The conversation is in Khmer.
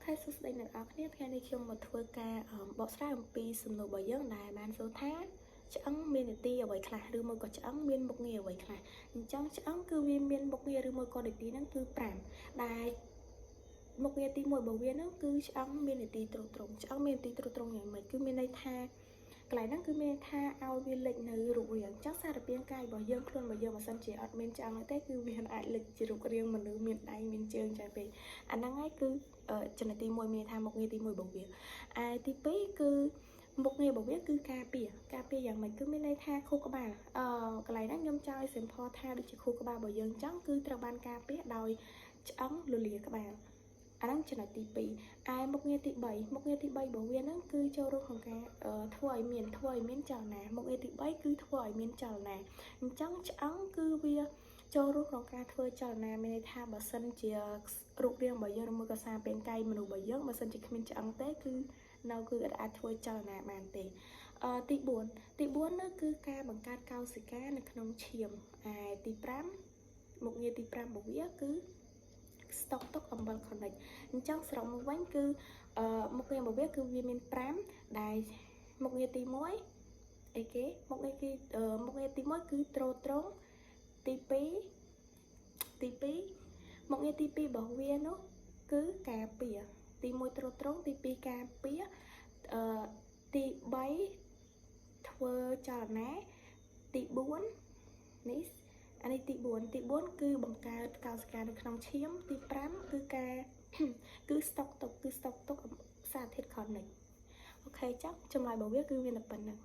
ខេសួស្តីអ្នកនរគ្នាថ្ងៃនេះខ្ញុំមកធ្វើការបកស្រាយអំពីសំណួររបស់យើងដែលបានសួរថាឆ្អឹងមាននីតិអ្វីខ្លះឬមួយក៏ឆ្អឹងមានមុខងារអ្វីខ្លះអញ្ចឹងឆ្អឹងគឺវាមានមុខងារឬមួយក៏នីតិហ្នឹងគឺ5ដែលមុខងារទី1របស់វាហ្នឹងគឺឆ្អឹងមាននីតិទ្រុឌទ្រង់ឆ្អឹងមាននីតិទ្រុឌទ្រង់យ៉ាងម៉េចគឺមានន័យថាកន្លែងហ្នឹងគឺមានថាឲ្យវាលេចនៅរូបរាងអញ្ចឹងសារពាង្គកាយរបស់យើងខ្លួនរបស់យើងបើសិនជាអត់មានឆ្អឹងទេគឺវាអាចលេចជារូបរាងមនុស្សមានដៃមានជើងចឹងទេអាហ្នឹងហើយគឺចំណុចទី1មានថាមុខងារទី1របស់វាឯទី2គឺមុខងាររបស់វាគឺការពារយ៉ាងម៉េចគឺមានន័យថាខួរក្បាលកន្លែងហ្នឹងខ្ញុំចង់ឲ្យ simple ថាដូចជាខួរក្បាលរបស់យើងអញ្ចឹងគឺត្រូវបានការពារដោយឆ្អឹងលលាក្បាលអាហ្នឹងចំណុចទី2ឯមុខងារទី3របស់វាហ្នឹងគឺចូលរួមក្នុងការធ្វើឲ្យមានចលនាមុខងារទី3គឺធ្វើឲ្យមានចលនាអញ្ចឹងឆ្អឹងគឺវាចូលរួមក្នុងការធ្វើចលនាមានន័យថាបើសិនជារូបរាងរបស់យើងឬមួយក៏សារពាង្គកាយមនុស្សរបស់យើងបើសិនជាគ្មានឆ្អឹងទេគឺនៅគឺអាចធ្វើចលនាបានទេទី4នោះគឺការបង្កើតកោសិកានៅក្នុងឈាមឯទី5មុខងារទី5របស់វាគឺស្តុកទុកអំបិលខនិចអញ្ចឹងសរុបមកវិញគឺមុខងាររបស់វាគឺវាមាន5ដែលមុខងារទី1អីគេមុខងារទី1គឺទ្រទ្រង់ទី2មុខងារទី2របស់វានោះគឺការពារទី1ទ្រទ្រង់ទី2ការពារទី3ធ្វើចលនាទី4នេះអានេះទី4គឺបង្កើតកោសិកានៅក្នុងឈាមទី5គឺការគឺស្តុកទុកសារធាតុខនិចអូខេចា៎ចម្លើយរបស់វាគឺមានតែប៉ុណ្្នឹង